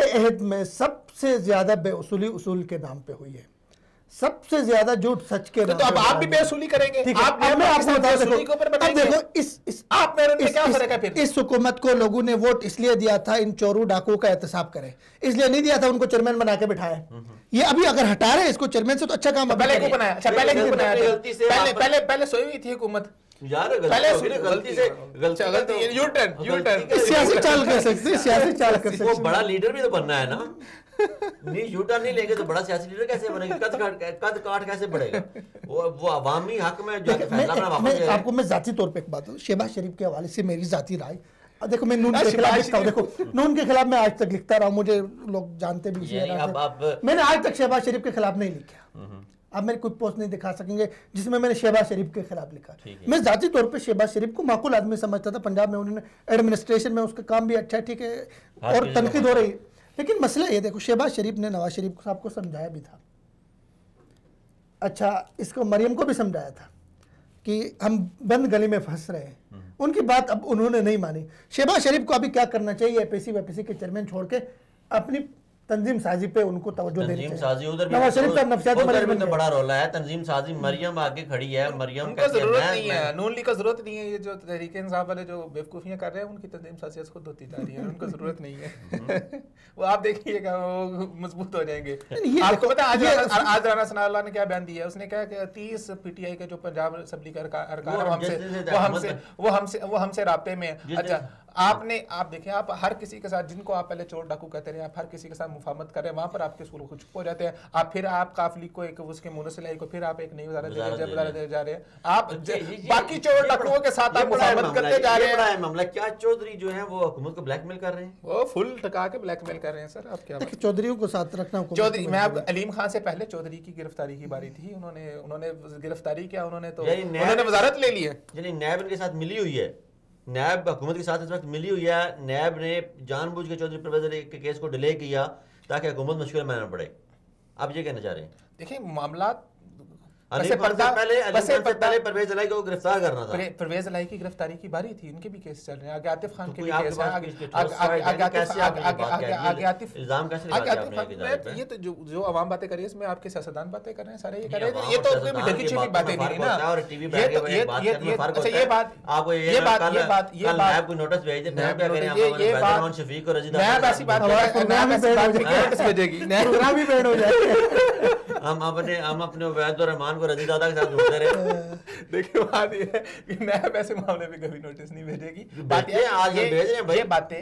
अहद में सबसे ज्यादा बेउसूली उसूल के नाम पे हुई है, सबसे ज्यादा झूठ सच के नाम तो अब आप भी बेउसूली करेंगे। आप मैं आपको बेउसूली के ऊपर बताएंगे। देखो इस आप मेरे में क्या फर्क है फिर? इस हुकूमत को लोगों ने वोट इसलिए दिया था इन चोरों डाकुओं का एहतसाब करे, इसलिए नहीं दिया था उनको चेयरमैन बना के बिठाया। ये अभी अगर हटा रहे इसको चेयरमैन से तो अच्छा काम पहले क्यों बनाया? अच्छा पहले क्यों बनाया? पहले सोई हुई थी हुकूमत यार, गलती से यू टर्न सियासी चाल कर सकते, सियासी चाल कर सकते। वो बड़ा लीडर भी तो बनना है ना। नहीं यू टर्न नहीं लेंगे तो बड़ा सियासी लीडर कैसे बनेगा? कद काट कैसे बढ़ेगा? वो अवामी हक में जो फैसला वापस। आपको मैं जाती तौर पे एक बात, शहबाज शरीफ के हवाले से मेरी जाती राय, देखो मैं नून के खिलाफ लिखता हूँ, देखो नून के खिलाफ मैं आज तक लिखता रहा हूँ, मुझे लोग जानते भी हैं। मैंने आज तक शहबाज शरीफ के खिलाफ नहीं लिखा, आप मेरे कोई पोस्ट नहीं दिखा सकेंगे जिसमें मैंने शहबाज शरीफ के खिलाफ लिखा। मैं जाती तौर पे शहबाज शरीफ को माकूल आदमी समझता था, पंजाब में उन्होंने एडमिनिस्ट्रेशन में उसका काम भी अच्छा है, ठीक है, और तनकीद हो रही है। लेकिन मसला ये देखो, शहबाज शरीफ ने नवाज शरीफ साहब को समझाया भी था, अच्छा इसको मरियम को भी समझाया था कि हम बंद गली में फंस रहे हैं, उनकी बात अब उन्होंने नहीं मानी। शहबाज शरीफ को अभी क्या करना चाहिए, एपीसी वेपीसी के चेयरमैन छोड़ के अपनी तंजीम साजी पे उनको तवज्जो देनी चाहिए। नवाज शरीफ का नफसियाती मरीज में बड़ा रोल है, तंजीम साजी मरियम आगे खड़ी है, मरियम का जरूरत नहीं है, नून लीग का जरूरत नहीं है। ये जो तहरीक इंसाफ वाले जो बेवकूफियां कर रहे हैं उनकी तंजीम साजिश खुद होती जा रही है, उनको जरूरत नहीं है। वो आप देखिएगा वो मजबूत हो जाएंगे। आपको पता है आज राना सनाउल्लाह ने क्या बयान दिया है? उसने कहा कि 30 पीटीआई के जो पंजाब असेंबली का अरकान वो हमसे राब्ते में है। अच्छा आप देखिए, आप हर किसी के साथ, जिनको आप पहले चोर डाकू कहते रहे, आप हर किसी के साथ मुफाहमत कर रहे हैं, वहां पर आपके स्कूल कुछ हो जाते हैं। आप फिर आप काफली को एक उसके मुनसिलाई को फिर आप एक नई वजारत दे जा रहे हैं, आप बाकी चोर डाकुओं के साथ आप मुफाहमत करते जा रहे हैं। मामला क्या, चौधरी जो है वो हुकूमत को ब्लैकमेल कर रहे हैं, वो फुल टका के ब्लैकमेल कर रहे हैं। सर आप क्या चौधरियों को साथ रखना, चौधरी मैं आप अलीम खान से पहले चौधरी की गिरफ्तारी की बारी थी, उन्होंने गिरफ्तारी किया, उन्होंने वजारत ले ली है, यानी नैब इनके साथ मिली हुई है, नैब हुकूमत के साथ इस वक्त मिली हुई है। नैब ने जानबूझ के चौधरी परवेज के केस को डिले किया ताकि हुकूमत मुश्किल में ना पड़े। आप ये कहना चाह रहे हैं? देखिए मामला पहले परवेज इलाही को गिरफ्तार करना था, परवेज इलाही की गिरफ्तारी की बारी थी, उनके भी केस चल रहे हैं, आगे आतिफ खान के भी केस है, आगे ये तो जो आवाम बातें कर रही है इसमें आपके सियासतदान बातें कर रहे हैं सारे, ये कर रहे हैं, ये तो कोई ढकी छिपी बातें नहीं ना। और टीवी पे आके एक बात करने में फर्क होता है। ये बात आपको ये बात कोई नोटिस भेज दे, मैं क्या करें, ये बात शफीक और रजीदा मैं ऐसी बात नोटिस भेजेगी, प्रोग्राम भी बैन हो जाएगा। हम अपने उबैद और रहमान को रजी दादा के साथ ढूंढते रहे। देखिए बात ये है कि नैब ऐसे मामले में कभी नोटिस नहीं भेजेगी। बात ये आज ये भेज रहे हैं भाई, ये बातें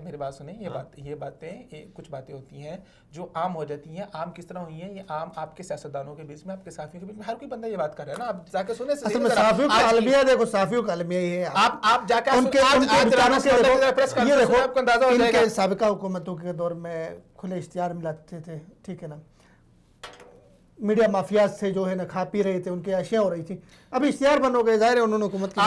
मेरी बात सुने, ये बातें कुछ बातें होती हैं जो आम हो जाती हैं। आम किस तरह हुई हैं? ये आम आपके सियासतदानों के बीच में, आपके साफियों के बीच में, हर कोई बंदा ये बात कर रहा है ना। आप जाके सुने साफियों का अलमिया, देखो साफियों का अलमिया ये है, आप जाके उनके साबिका हुकूमतों के दौर में खुले इश्तिहार मिलाते थे, ठीक है ना, मीडिया माफियाज से जो है ना खा पी रहे थे, उनकी अशियां हो रही थी, अभी इश्तिहार बंद हो गए, जाहिर है उन्होंने हुकूमत की